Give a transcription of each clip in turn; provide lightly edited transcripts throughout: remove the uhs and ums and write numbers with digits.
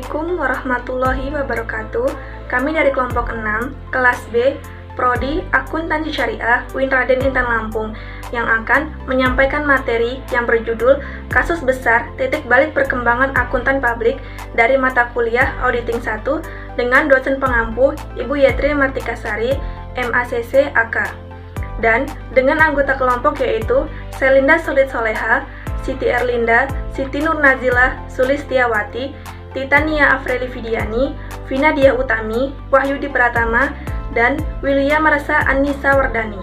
Assalamualaikum warahmatullahi wabarakatuh. Kami dari kelompok 6, kelas B, Prodi Akuntansi Syariah UIN Raden Intan Lampung yang akan menyampaikan materi yang berjudul Kasus Besar Titik Balik Perkembangan Akuntan Publik dari mata kuliah Auditing 1 dengan dosen pengampu Ibu Yetri Martikasari, MACC AK. Dan dengan anggota kelompok yaitu Selinda Solid Soleha, Siti Erlinda, Siti Nur Nazila Sulistiawati, Titania Afrili Fidiani, Vina Dia Utami, Wahyudi Pratama, dan William Marasa Anissa Wardani.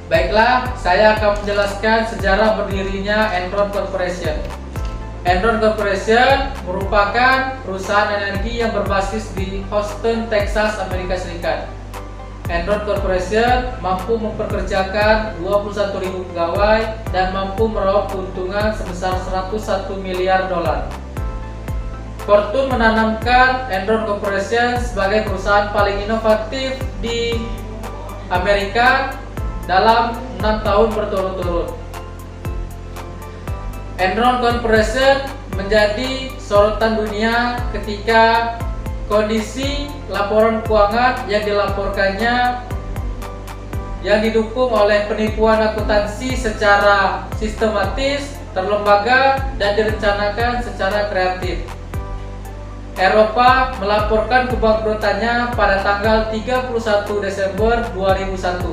Baiklah, saya akan menjelaskan sejarah berdirinya Enron Corporation. Enron Corporation merupakan perusahaan energi yang berbasis di Houston, Texas, Amerika Serikat. Enron Corporation mampu mempekerjakan 21.000 pegawai dan mampu meraup keuntungan sebesar 101 miliar dolar. Fortune menanamkan Enron Corporation sebagai perusahaan paling inovatif di Amerika dalam 6 tahun berturut-turut. Enron Corporation menjadi sorotan dunia ketika kondisi laporan keuangan yang dilaporkannya yang didukung oleh penipuan akuntansi secara sistematis, terlembaga, dan direncanakan secara kreatif. Eropa melaporkan kebangkrutannya pada tanggal 31 Desember 2001.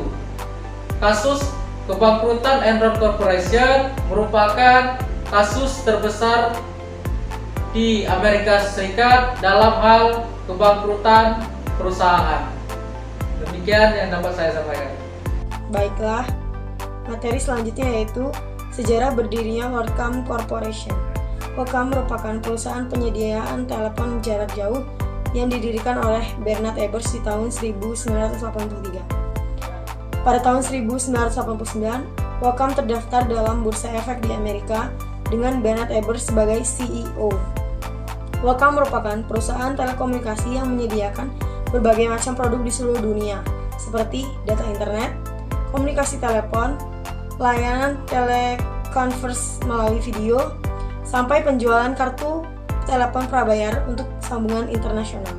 Kasus kebangkrutan Enron Corporation merupakan kasus terbesar di Amerika Serikat dalam hal kebangkrutan perusahaan. Demikian yang dapat saya sampaikan. Baiklah, materi selanjutnya yaitu sejarah berdirinya WorldCom Corporation. WorldCom merupakan perusahaan penyediaan telepon jarak jauh yang didirikan oleh Bernard Ebers di tahun 1983. Pada tahun 1989, WorldCom terdaftar dalam Bursa Efek di Amerika dengan Bernard Ebers sebagai CEO. WorldCom merupakan perusahaan telekomunikasi yang menyediakan berbagai macam produk di seluruh dunia, seperti data internet, komunikasi telepon, layanan telekonferensi melalui video, sampai penjualan kartu telepon prabayar untuk sambungan internasional.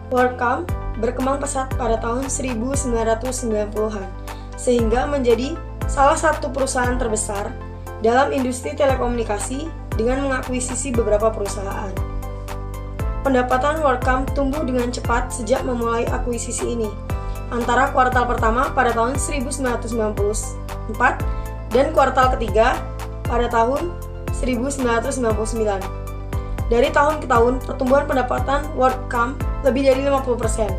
WorldCom berkembang pesat pada tahun 1990-an, sehingga menjadi salah satu perusahaan terbesar dalam industri telekomunikasi dengan mengakuisisi beberapa perusahaan. Pendapatan WorldCom tumbuh dengan cepat sejak memulai akuisisi ini, antara kuartal pertama pada tahun 1994 dan kuartal ketiga pada tahun 1999. Dari tahun ke tahun, pertumbuhan pendapatan WorldCom lebih dari 50%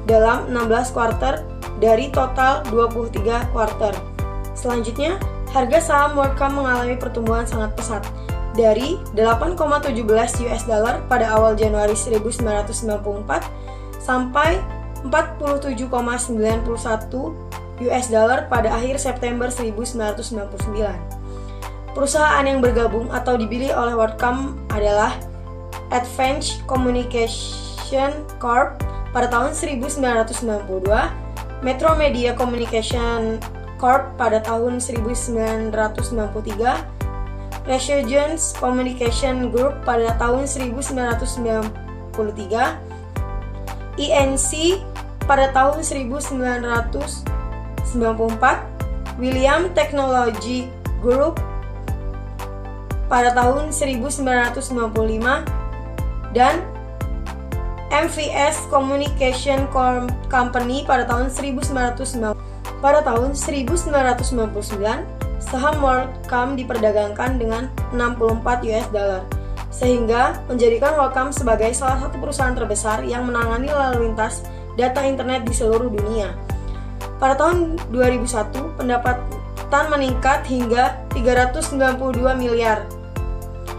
dalam 16 kuartal dari total 23 kuartal. Selanjutnya, harga saham WorldCom mengalami pertumbuhan sangat pesat dari 8,17 US dollar pada awal Januari 1994 sampai 47,91 US dollar pada akhir September 1999. Perusahaan yang bergabung atau dibeli oleh WorldCom adalah Advance Communication Corp pada tahun 1992, Metro Media Communication Corp pada tahun 1993, Resurgence Communication Group pada tahun 1993, INC pada tahun 1994, William Technology Group pada tahun 1995, dan MVS Communication Company pada tahun 1990. Pada tahun 1999, saham WorldCom diperdagangkan dengan 64 US dollar, sehingga menjadikan WorldCom sebagai salah satu perusahaan terbesar yang menangani lalu lintas data internet di seluruh dunia. Pada tahun 2001, pendapatan meningkat hingga 392 miliar,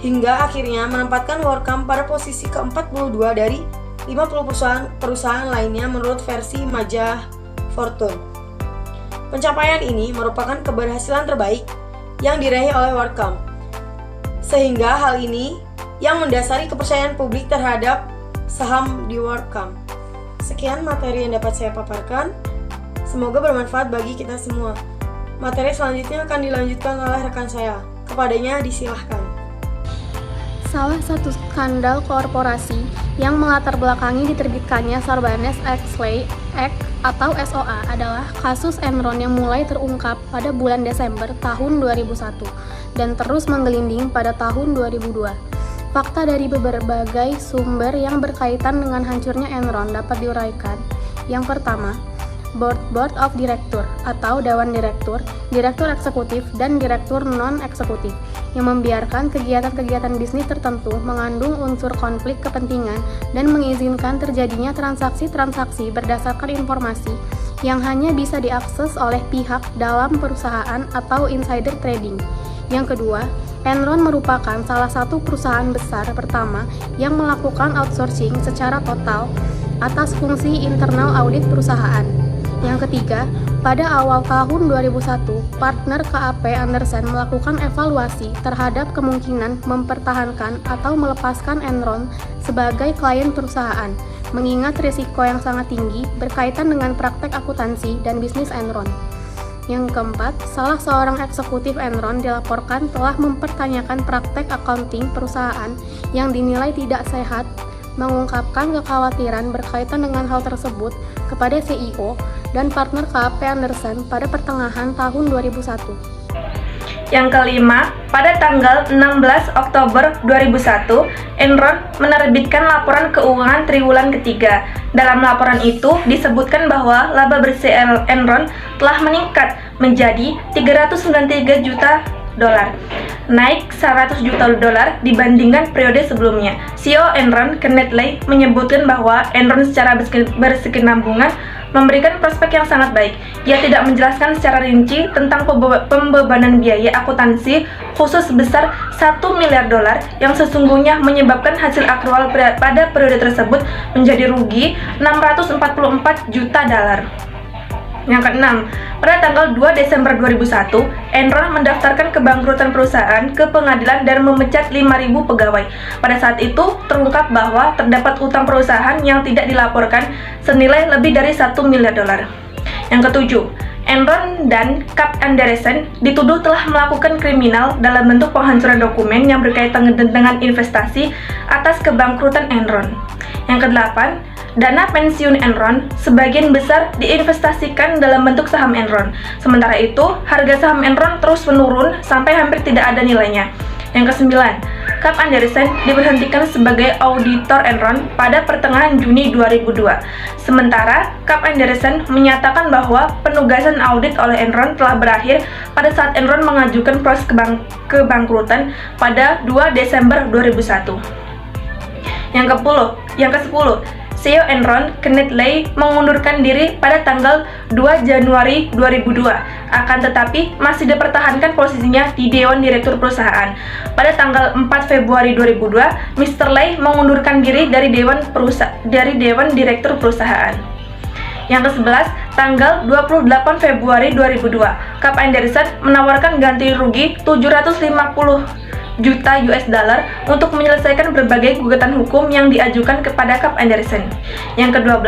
hingga akhirnya menempatkan WorldCom pada posisi ke-42 dari 50 perusahaan lainnya menurut versi majalah Fortune. Pencapaian ini merupakan keberhasilan terbaik yang diraih oleh WorldCom, sehingga hal ini yang mendasari kepercayaan publik terhadap saham di WorldCom. Sekian materi yang dapat saya paparkan, semoga bermanfaat bagi kita semua. Materi selanjutnya akan dilanjutkan oleh rekan saya, kepadanya disilahkan. salah satu skandal korporasi yang melatar belakangi diterbitkannya Sarbanes-Oxley Act atau SOA adalah kasus Enron yang mulai terungkap pada bulan Desember tahun 2001 dan terus menggelinding pada tahun 2002. Fakta dari berbagai sumber yang berkaitan dengan hancurnya Enron dapat diuraikan. Yang pertama, Board of Director atau Dewan Direktur, Direktur Eksekutif, dan Direktur Non-Eksekutif yang membiarkan kegiatan-kegiatan bisnis tertentu mengandung unsur konflik kepentingan dan mengizinkan terjadinya transaksi-transaksi berdasarkan informasi yang hanya bisa diakses oleh pihak dalam perusahaan atau insider trading. Yang kedua, Enron merupakan salah satu perusahaan besar pertama yang melakukan outsourcing secara total atas fungsi internal audit perusahaan. Yang ketiga, pada awal tahun 2001, partner KAP Anderson melakukan evaluasi terhadap kemungkinan mempertahankan atau melepaskan Enron sebagai klien perusahaan, mengingat risiko yang sangat tinggi berkaitan dengan praktek akuntansi dan bisnis Enron. Yang keempat, salah seorang eksekutif Enron dilaporkan telah mempertanyakan praktek accounting perusahaan yang dinilai tidak sehat, mengungkapkan kekhawatiran berkaitan dengan hal tersebut kepada CEO dan partner KAP Anderson pada pertengahan tahun 2001. Yang kelima, pada tanggal 16 Oktober 2001, Enron menerbitkan laporan keuangan triwulan ketiga. Dalam laporan itu disebutkan bahwa laba bersih Enron telah meningkat menjadi 393 juta dolar, naik 100 juta dolar dibandingkan periode sebelumnya. CEO Enron, Kenneth Lay, menyebutkan bahwa Enron secara berkesinambungan memberikan prospek yang sangat baik. Ia tidak menjelaskan secara rinci tentang pembebanan biaya akuntansi khusus sebesar 1 miliar dolar yang sesungguhnya menyebabkan hasil akrual pada periode tersebut menjadi rugi 644 juta dolar. Yang keenam, pada tanggal 2 Desember 2001, Enron mendaftarkan kebangkrutan perusahaan ke pengadilan dan memecat 5.000 pegawai. Pada saat itu, terungkap bahwa terdapat utang perusahaan yang tidak dilaporkan senilai lebih dari 1 miliar dolar. Yang ketujuh, Enron dan Cap Anderson dituduh telah melakukan kriminal dalam bentuk penghancuran dokumen yang berkaitan dengan investasi atas kebangkrutan Enron. Yang kedelapan, dana pensiun Enron sebagian besar diinvestasikan dalam bentuk saham Enron. Sementara itu, harga saham Enron terus menurun sampai hampir tidak ada nilainya. Yang kesembilan, Cap Anderson diberhentikan sebagai auditor Enron pada pertengahan Juni 2002. Sementara, Cap Anderson menyatakan bahwa penugasan audit oleh Enron telah berakhir pada saat Enron mengajukan proses kebangkrutan pada 2 Desember 2001. Yang ke-10, CEO Enron, Kenneth Lay, mengundurkan diri pada tanggal 2 Januari 2002, akan tetapi masih dipertahankan posisinya di Dewan Direktur Perusahaan. Pada tanggal 4 Februari 2002, Mr. Lay mengundurkan diri dari Dewan Direktur Perusahaan. Yang ke-11, tanggal 28 Februari 2002, Cap Anderson menawarkan ganti rugi 750 juta US dollar untuk menyelesaikan berbagai gugatan hukum yang diajukan kepada Cap Anderson. Yang ke-12,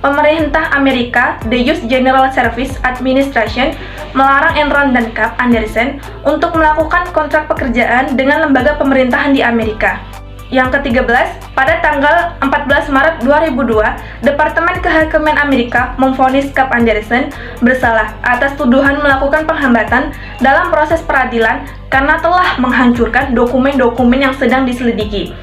pemerintah Amerika, the US General Service Administration, melarang Enron dan Cap Anderson untuk melakukan kontrak pekerjaan dengan lembaga pemerintahan di Amerika. Yang ke-13, pada tanggal 14 Maret 2002, Departemen Kehakiman Amerika memvonis Cap Anderson bersalah atas tuduhan melakukan penghambatan dalam proses peradilan karena telah menghancurkan dokumen-dokumen yang sedang diselidiki.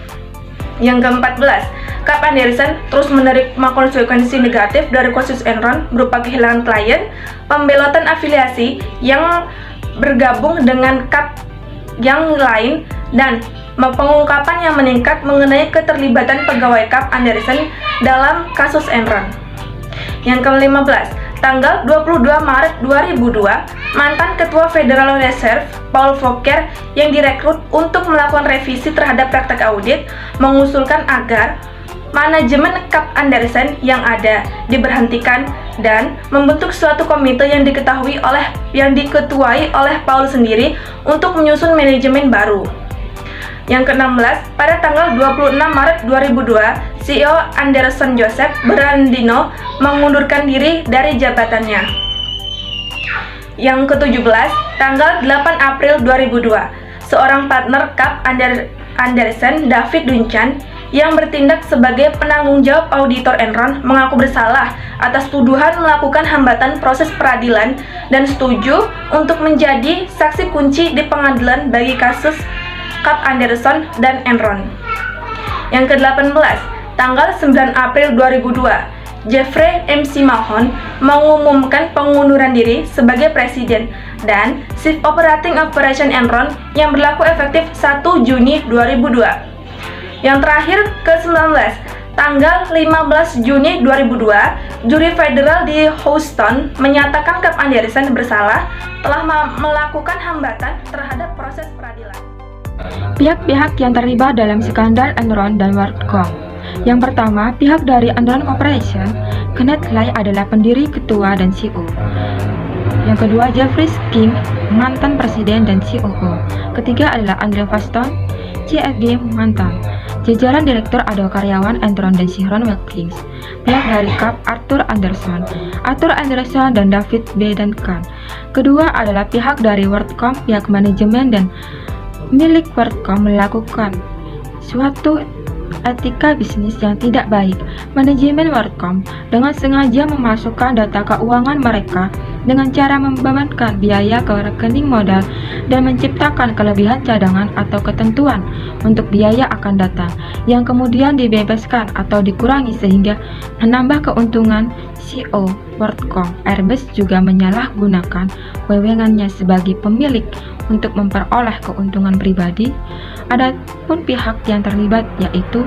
Yang ke-14, Cap Anderson terus menerima konsekuensi negatif dari kasus Enron berupa kehilangan klien, pembelotan afiliasi yang bergabung dengan Cap yang lain, dan pengungkapan yang meningkat mengenai keterlibatan pegawai Cap Anderson dalam kasus Enron. Yang ke-15, tanggal 22 Maret 2002, mantan Ketua Federal Reserve, Paul Volcker, yang direkrut untuk melakukan revisi terhadap praktek audit, mengusulkan agar manajemen Cap Anderson yang ada diberhentikan dan membentuk suatu komite yang diketuai oleh Paul sendiri untuk menyusun manajemen baru. Yang ke-16, pada tanggal 26 Maret 2002, CEO Anderson Joseph Brandino mengundurkan diri dari jabatannya. Yang ke-17, tanggal 8 April 2002, seorang partner Cap Anderson David Duncan yang bertindak sebagai penanggung jawab auditor Enron mengaku bersalah atas tuduhan melakukan hambatan proses peradilan dan setuju untuk menjadi saksi kunci di pengadilan bagi kasus Cap Anderson dan Enron. Yang ke-18, tanggal 9 April 2002, Jeffrey MC Mahon mengumumkan pengunduran diri sebagai presiden dan Chief Operating Operation Enron yang berlaku efektif 1 Juni 2002. Yang terakhir ke-19, tanggal 15 Juni 2002, juri federal di Houston menyatakan Cap Anderson bersalah telah melakukan hambatan terhadap proses peradilan. Pihak-pihak yang terlibat dalam skandal Enron dan WorldCom. Yang pertama, pihak dari Enron Corporation, Kenneth Lay adalah pendiri, ketua, dan CEO. Yang kedua, Jeffrey King, mantan presiden dan COO. Ketiga adalah Andre Faston, CFG mantan. Jajaran direktur ada karyawan Enron dan Sharon Wilkins. Pihak dari Cap, Arthur Anderson dan David B. Duncan. Kedua adalah pihak dari WorldCom, pihak manajemen dan milik WorldCom melakukan suatu etika bisnis yang tidak baik. Manajemen WorldCom dengan sengaja memasukkan data keuangan mereka dengan cara membebankan biaya ke rekening modal dan menciptakan kelebihan cadangan atau ketentuan untuk biaya akan datang yang kemudian dibebaskan atau dikurangi sehingga menambah keuntungan. CEO WorldCom, Airbus, juga menyalahgunakan wewenangnya sebagai pemilik untuk memperoleh keuntungan pribadi. Adapun pihak yang terlibat yaitu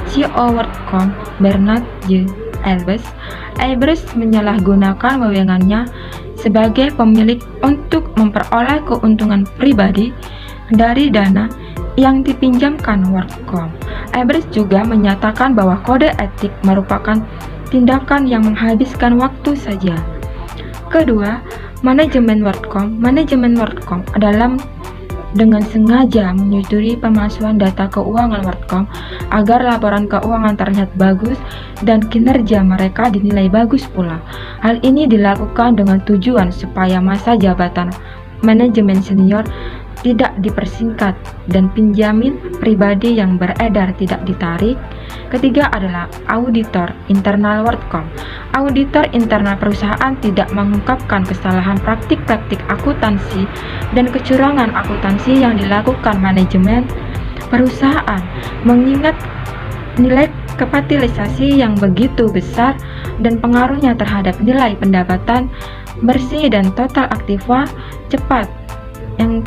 CEO WorldCom, Bernard J. Airbus menyalahgunakan wewenangnya sebagai pemilik untuk memperoleh keuntungan pribadi dari dana yang dipinjamkan WorldCom. Airbus juga menyatakan bahwa kode etik merupakan tindakan yang menghabiskan waktu saja. Kedua, manajemen WorldCom adalah dengan sengaja menyetujui pemalsuan data keuangan WorldCom agar laporan keuangan terlihat bagus dan kinerja mereka dinilai bagus pula. Hal ini dilakukan dengan tujuan supaya masa jabatan manajemen senior tidak dipersingkat dan pinjaman pribadi yang beredar tidak ditarik. Ketiga adalah auditor internal WorldCom. Auditor internal perusahaan tidak mengungkapkan kesalahan praktik-praktik akuntansi dan kecurangan akuntansi yang dilakukan manajemen perusahaan, mengingat nilai kapitalisasi yang begitu besar dan pengaruhnya terhadap nilai pendapatan bersih dan total aktiva cepat. Yang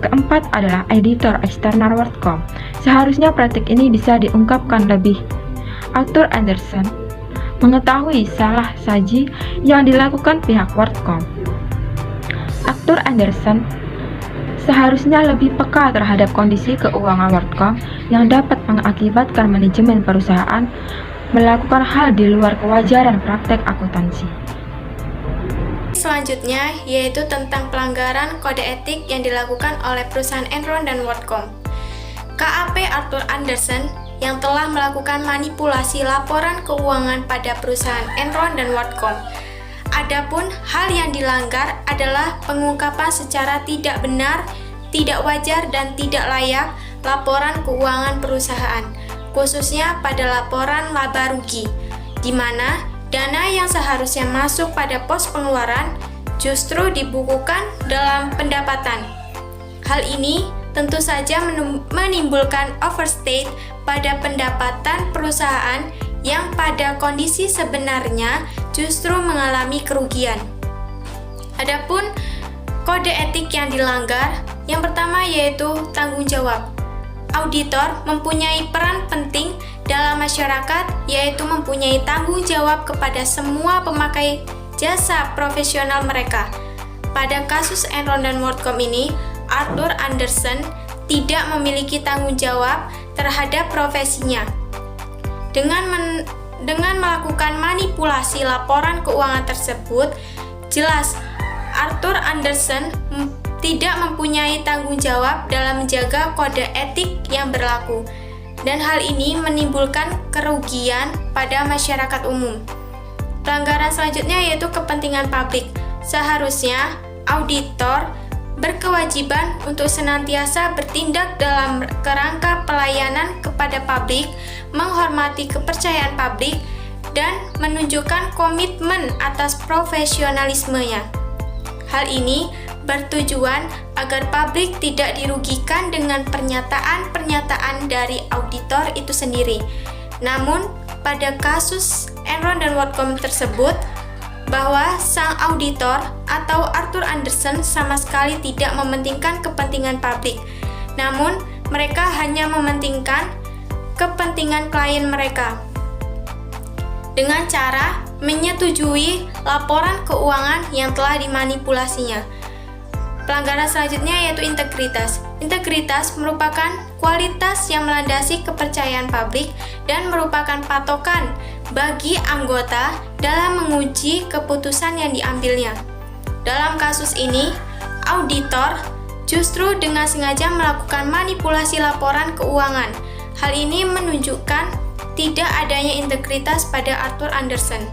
keempat adalah editor eksternal WorldCom. Seharusnya praktik ini bisa diungkapkan lebih. Arthur Anderson mengetahui salah saji yang dilakukan pihak WorldCom. Arthur Anderson seharusnya lebih peka terhadap kondisi keuangan WorldCom yang dapat mengakibatkan manajemen perusahaan melakukan hal di luar kewajaran praktek akuntansi. Selanjutnya yaitu tentang pelanggaran kode etik yang dilakukan oleh perusahaan Enron dan WorldCom. KAP Arthur Anderson yang telah melakukan manipulasi laporan keuangan pada perusahaan Enron dan WorldCom. Adapun hal yang dilanggar adalah pengungkapan secara tidak benar, tidak wajar dan tidak layak laporan keuangan perusahaan, khususnya pada laporan laba rugi, di mana dana yang seharusnya masuk pada pos pengeluaran justru dibukukan dalam pendapatan. Hal ini tentu saja menimbulkan overstate pada pendapatan perusahaan yang pada kondisi sebenarnya justru mengalami kerugian. Adapun kode etik yang dilanggar, yang pertama yaitu tanggung jawab. Auditor mempunyai peran penting dalam masyarakat, yaitu mempunyai tanggung jawab kepada semua pemakai jasa profesional mereka. Pada kasus Enron dan WorldCom ini, Arthur Anderson tidak memiliki tanggung jawab terhadap profesinya. Dengan melakukan manipulasi laporan keuangan tersebut, jelas Arthur Anderson tidak mempunyai tanggung jawab dalam menjaga kode etik yang berlaku, dan hal ini menimbulkan kerugian pada masyarakat umum. Pelanggaran selanjutnya yaitu kepentingan publik. Seharusnya auditor berkewajiban untuk senantiasa bertindak dalam kerangka pelayanan kepada publik, menghormati kepercayaan publik, dan menunjukkan komitmen atas profesionalismenya. Hal ini bertujuan agar publik tidak dirugikan dengan pernyataan-pernyataan dari auditor itu sendiri. Namun, pada kasus Enron dan WorldCom tersebut, bahwa sang auditor atau Arthur Andersen sama sekali tidak mementingkan kepentingan publik. Namun, mereka hanya mementingkan kepentingan klien mereka dengan cara menyetujui laporan keuangan yang telah dimanipulasinya. Pelanggaran selanjutnya yaitu integritas. Integritas merupakan kualitas yang melandasi kepercayaan publik dan merupakan patokan bagi anggota dalam menguji keputusan yang diambilnya. Dalam kasus ini, auditor justru dengan sengaja melakukan manipulasi laporan keuangan. Hal ini menunjukkan tidak adanya integritas pada Arthur Andersen.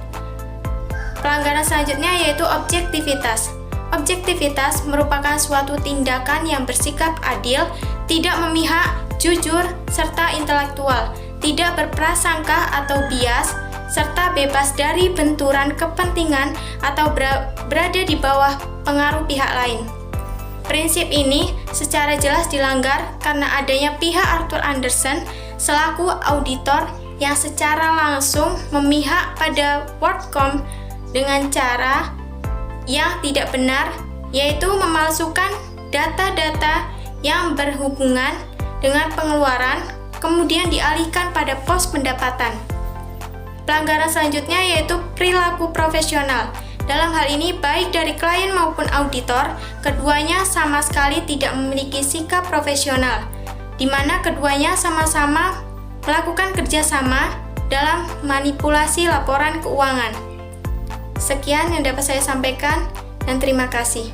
Pelanggaran selanjutnya yaitu objektivitas. Objektivitas merupakan suatu tindakan yang bersikap adil, tidak memihak, jujur, serta intelektual, tidak berprasangka atau bias, serta bebas dari benturan kepentingan atau berada di bawah pengaruh pihak lain. Prinsip ini secara jelas dilanggar karena adanya pihak Arthur Andersen selaku auditor yang secara langsung memihak pada WorldCom dengan cara yang tidak benar, yaitu memalsukan data-data yang berhubungan dengan pengeluaran, kemudian dialihkan pada pos pendapatan. Pelanggaran selanjutnya yaitu perilaku profesional. Dalam hal ini, baik dari klien maupun auditor, keduanya sama sekali tidak memiliki sikap profesional, di mana keduanya sama-sama melakukan kerjasama dalam manipulasi laporan keuangan. Sekian yang dapat saya sampaikan, dan terima kasih.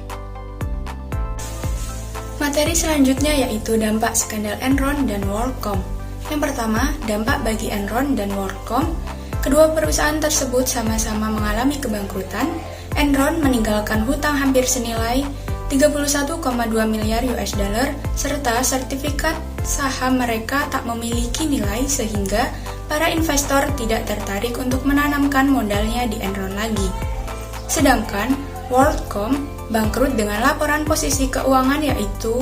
Materi selanjutnya yaitu dampak skandal Enron dan WorldCom. Yang pertama, dampak bagi Enron dan WorldCom. Kedua perusahaan tersebut sama-sama mengalami kebangkrutan. Enron meninggalkan hutang hampir senilai 31,2 miliar US dollar serta sertifikat saham mereka tak memiliki nilai sehingga para investor tidak tertarik untuk menanamkan modalnya di Enron lagi. Sedangkan WorldCom bangkrut dengan laporan posisi keuangan yaitu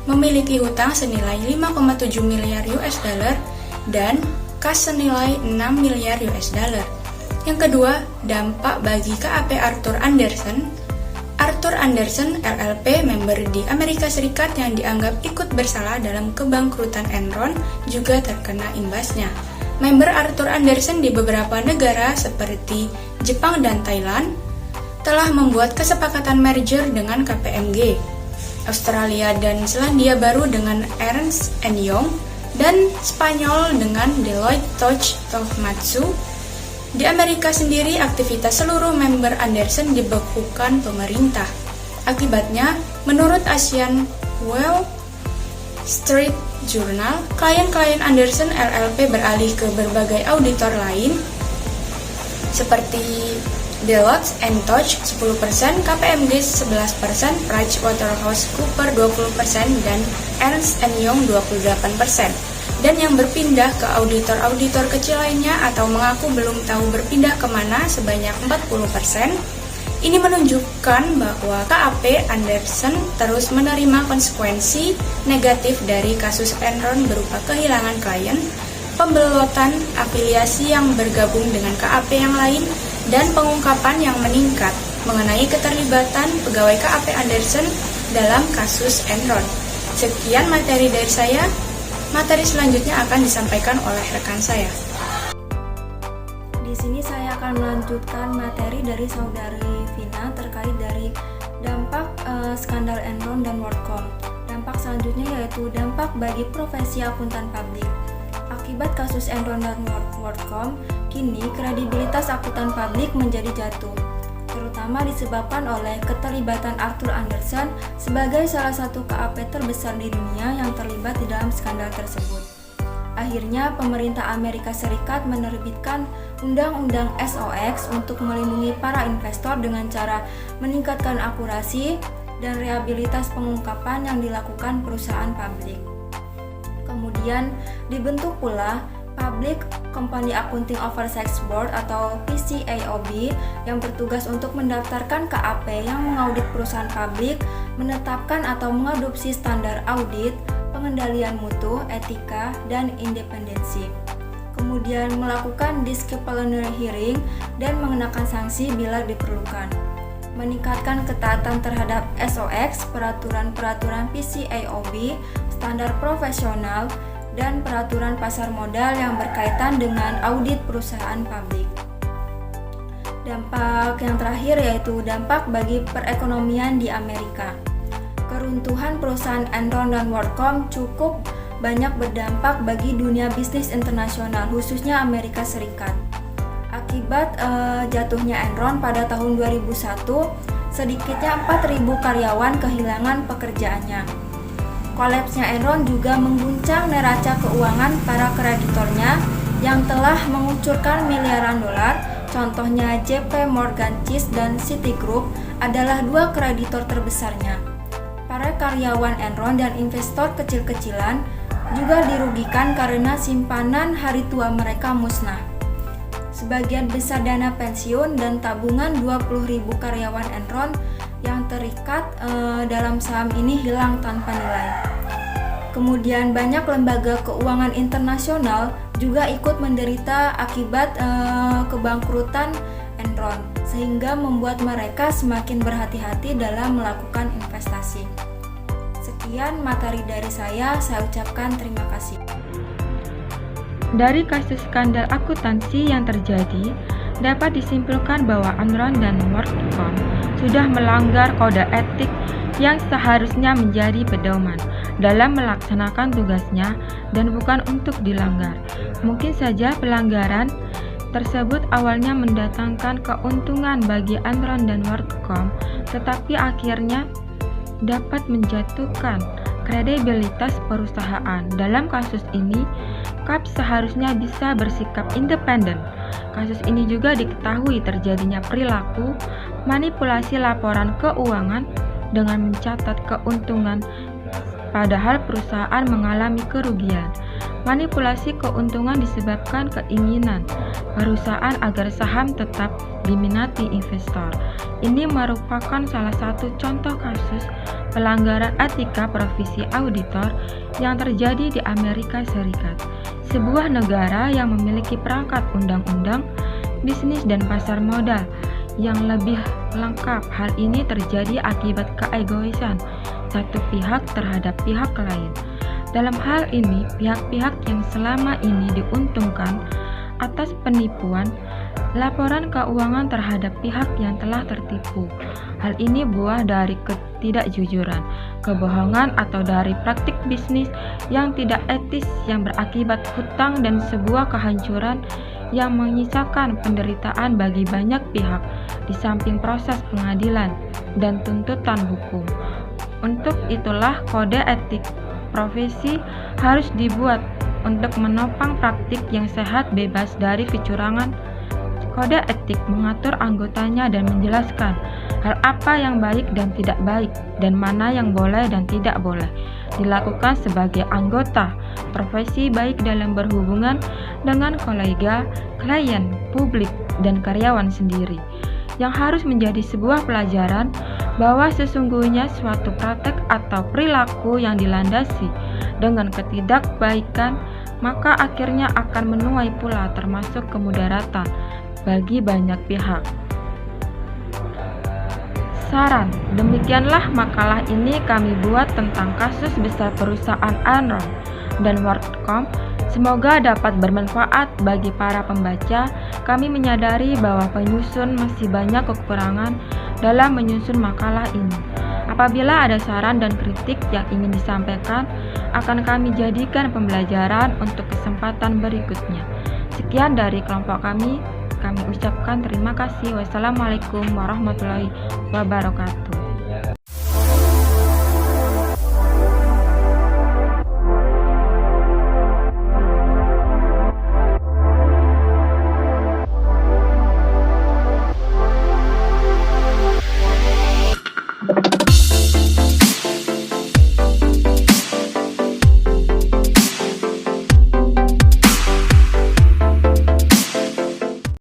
memiliki hutang senilai 5,7 miliar US dollar dan kas senilai 6 miliar US dollar. Yang kedua, dampak bagi KAP Arthur Andersen. Arthur Andersen LLP, member di Amerika Serikat yang dianggap ikut bersalah dalam kebangkrutan Enron, juga terkena imbasnya. Member Arthur Andersen di beberapa negara seperti Jepang dan Thailand telah membuat kesepakatan merger dengan KPMG, Australia dan Selandia Baru dengan Ernst & Young, dan Spanyol dengan Deloitte Touche Tohmatsu. Di Amerika sendiri, aktivitas seluruh member Andersen dibekukan pemerintah. Akibatnya, menurut Asian Wall Street Journal, klien-klien Andersen LLP beralih ke berbagai auditor lain seperti Deloitte & Touche 10%, KPMG 11%, PricewaterhouseCoopers 20%, dan Ernst & Young 28%. Dan yang berpindah ke auditor-auditor kecil lainnya atau mengaku belum tahu berpindah kemana sebanyak 40%. Ini menunjukkan bahwa KAP Andersen terus menerima konsekuensi negatif dari kasus Enron berupa kehilangan klien, pembelotan afiliasi yang bergabung dengan KAP yang lain, dan pengungkapan yang meningkat mengenai keterlibatan pegawai KAP Andersen dalam kasus Enron. Sekian materi dari saya. Materi selanjutnya akan disampaikan oleh rekan saya. Di sini saya akan melanjutkan materi dari saudari Vina terkait dari dampak skandal Enron dan WorldCom. Dampak selanjutnya yaitu dampak bagi profesi akuntan publik. Akibat kasus Enron dan WorldCom, kini kredibilitas akuntan publik menjadi jatuh, terutama disebabkan oleh keterlibatan Arthur Andersen sebagai salah satu KAP terbesar di dunia yang terlibat di dalam skandal tersebut. Akhirnya, pemerintah Amerika Serikat menerbitkan Undang-Undang SOX untuk melindungi para investor dengan cara meningkatkan akurasi, dan rehabilitas pengungkapan yang dilakukan perusahaan publik. Kemudian dibentuk pula Public Company Accounting Oversight Board atau PCAOB yang bertugas untuk mendaftarkan KAP yang mengaudit perusahaan publik, menetapkan atau mengadopsi standar audit, pengendalian mutu, etika, dan independensi. Kemudian melakukan disciplinary hearing dan mengenakan sanksi bila diperlukan. Meningkatkan ketaatan terhadap SOX, peraturan-peraturan PCAOB, standar profesional, dan peraturan pasar modal yang berkaitan dengan audit perusahaan publik. Dampak yang terakhir yaitu dampak bagi perekonomian di Amerika. Keruntuhan perusahaan Enron dan WorldCom cukup banyak berdampak bagi dunia bisnis internasional, khususnya Amerika Serikat. Akibat jatuhnya Enron pada tahun 2001, sedikitnya 4.000 karyawan kehilangan pekerjaannya. Kolapsnya Enron juga mengguncang neraca keuangan para kreditornya yang telah mengucurkan miliaran dolar. Contohnya JP Morgan Chase dan Citigroup adalah dua kreditor terbesarnya. Para karyawan Enron dan investor kecil-kecilan juga dirugikan karena simpanan hari tua mereka musnah. Sebagian besar dana pensiun dan tabungan 20.000 karyawan Enron yang terikat dalam saham ini hilang tanpa nilai. Kemudian banyak lembaga keuangan internasional juga ikut menderita akibat kebangkrutan Enron, sehingga membuat mereka semakin berhati-hati dalam melakukan investasi. Sekian materi dari saya ucapkan terima kasih. Dari kasus skandal akuntansi yang terjadi, dapat disimpulkan bahwa Enron dan WorldCom sudah melanggar kode etik yang seharusnya menjadi pedoman dalam melaksanakan tugasnya dan bukan untuk dilanggar. Mungkin saja pelanggaran tersebut awalnya mendatangkan keuntungan bagi Enron dan WorldCom, tetapi akhirnya dapat menjatuhkan kredibilitas perusahaan. Dalam kasus ini, KAP seharusnya bisa bersikap independen. Kasus ini juga diketahui terjadinya perilaku manipulasi laporan keuangan dengan mencatat keuntungan padahal perusahaan mengalami kerugian. Manipulasi keuntungan disebabkan keinginan perusahaan agar saham tetap diminati investor. Ini merupakan salah satu contoh kasus pelanggaran etika profesi auditor yang terjadi di Amerika Serikat, sebuah negara yang memiliki perangkat undang-undang, bisnis dan pasar modal yang lebih lengkap. Hal ini terjadi akibat keegoisan satu pihak terhadap pihak lain. Dalam hal ini, pihak-pihak yang selama ini diuntungkan atas penipuan laporan keuangan terhadap pihak yang telah tertipu. Hal ini buah dari ketidakjujuran, kebohongan atau dari praktik bisnis yang tidak etis yang berakibat hutang dan sebuah kehancuran yang menyisakan penderitaan bagi banyak pihak di samping proses pengadilan dan tuntutan hukum. Untuk itulah kode etik profesi harus dibuat untuk menopang praktik yang sehat bebas dari kecurangan. Kode etik mengatur anggotanya dan menjelaskan hal apa yang baik dan tidak baik dan mana yang boleh dan tidak boleh dilakukan sebagai anggota profesi baik dalam berhubungan dengan kolega, klien, publik, dan karyawan sendiri. Yang harus menjadi sebuah pelajaran bahwa sesungguhnya suatu praktek atau perilaku yang dilandasi dengan ketidakbaikan maka akhirnya akan menuai pula termasuk kemudaratan bagi banyak pihak. Saran, demikianlah makalah ini kami buat tentang kasus besar perusahaan Enron dan WorldCom. Semoga dapat bermanfaat bagi para pembaca. Kami menyadari bahwa penyusun masih banyak kekurangan dalam menyusun makalah ini. Apabila ada saran dan kritik yang ingin disampaikan, akan kami jadikan pembelajaran untuk kesempatan berikutnya. Sekian dari kelompok kami ucapkan terima kasih. Wassalamualaikum warahmatullahi wabarakatuh.